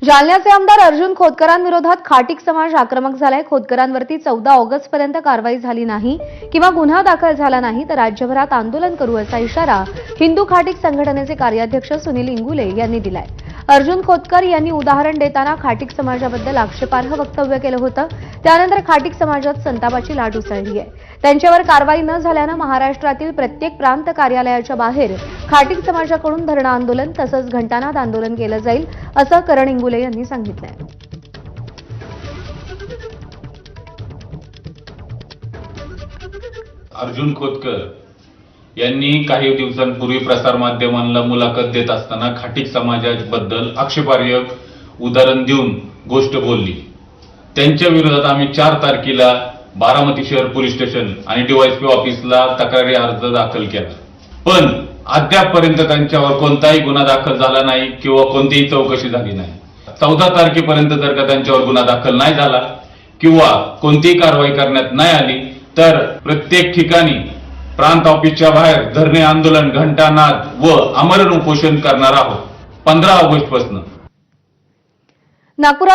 जालन्याचे आमदार अर्जुन खोतकरांविरोधात खाटीक समाज आक्रमक झालाय। खोतकरांवरती 14 ऑगस्ट पर्यंत कारवाई झाली नाही किंवा गुन्हा दाखल झाला नाही तर राज्यभरात आंदोलन करू असा इशारा हिंदू खाटीक संघटनेचे कार्याध्यक्ष सुनील इंगुले यांनी दिलाय। अर्जुन खोतकर यांनी उदाहरण देताना खाटीक समाजाबद्दल आक्षेपार्ह वक्तव्य केलं होतं। त्यानंतर खाटीक समाजात संतापाची लाट उसळली आहे। त्यांच्यावर कारवाई न झाल्यानं महाराष्ट्रातील प्रत्येक प्रांत कार्यालयाच्या बाहेर खाटीक समाजाकडून धरणं आंदोलन तसंच घंटानाद आंदोलन केलं जाईल असं करण इंगुले यांनी सांगितलंय। अर्जुन खोतकर यांनी काही दिवसांपूर्वी प्रसारमाध्यमांना मुलाखत देत असताना खाटीक समाजाबद्दल आक्षेपार्ह उदाहरण देऊन गोष्ट बोलली। त्यांच्या विरोधात आम्ही 4 तारखेला बारामती शहर पोलीस स्टेशन आणि डीवायएसपी ऑफिसला तक्रारी अर्ज दाखल केला, पण अद्यापपर्यंत त्यांच्यावर कोणताही गुन्हा दाखल झाला नाही किंवा कोणतीही चौकशी झाली नाही। 14 तारखेपर्यंत जर का त्यांच्यावर गुन्हा दाखल नाही झाला किंवा कोणतीही कारवाई करण्यात नाही आली तर प्रत्येक ठिकाणी प्रांत ऑफिसच्या बाहेर धरणे आंदोलन, घंटानाद व आमरण उपोषण करणार आहोत 15 ऑगस्ट पासून। नागपुरात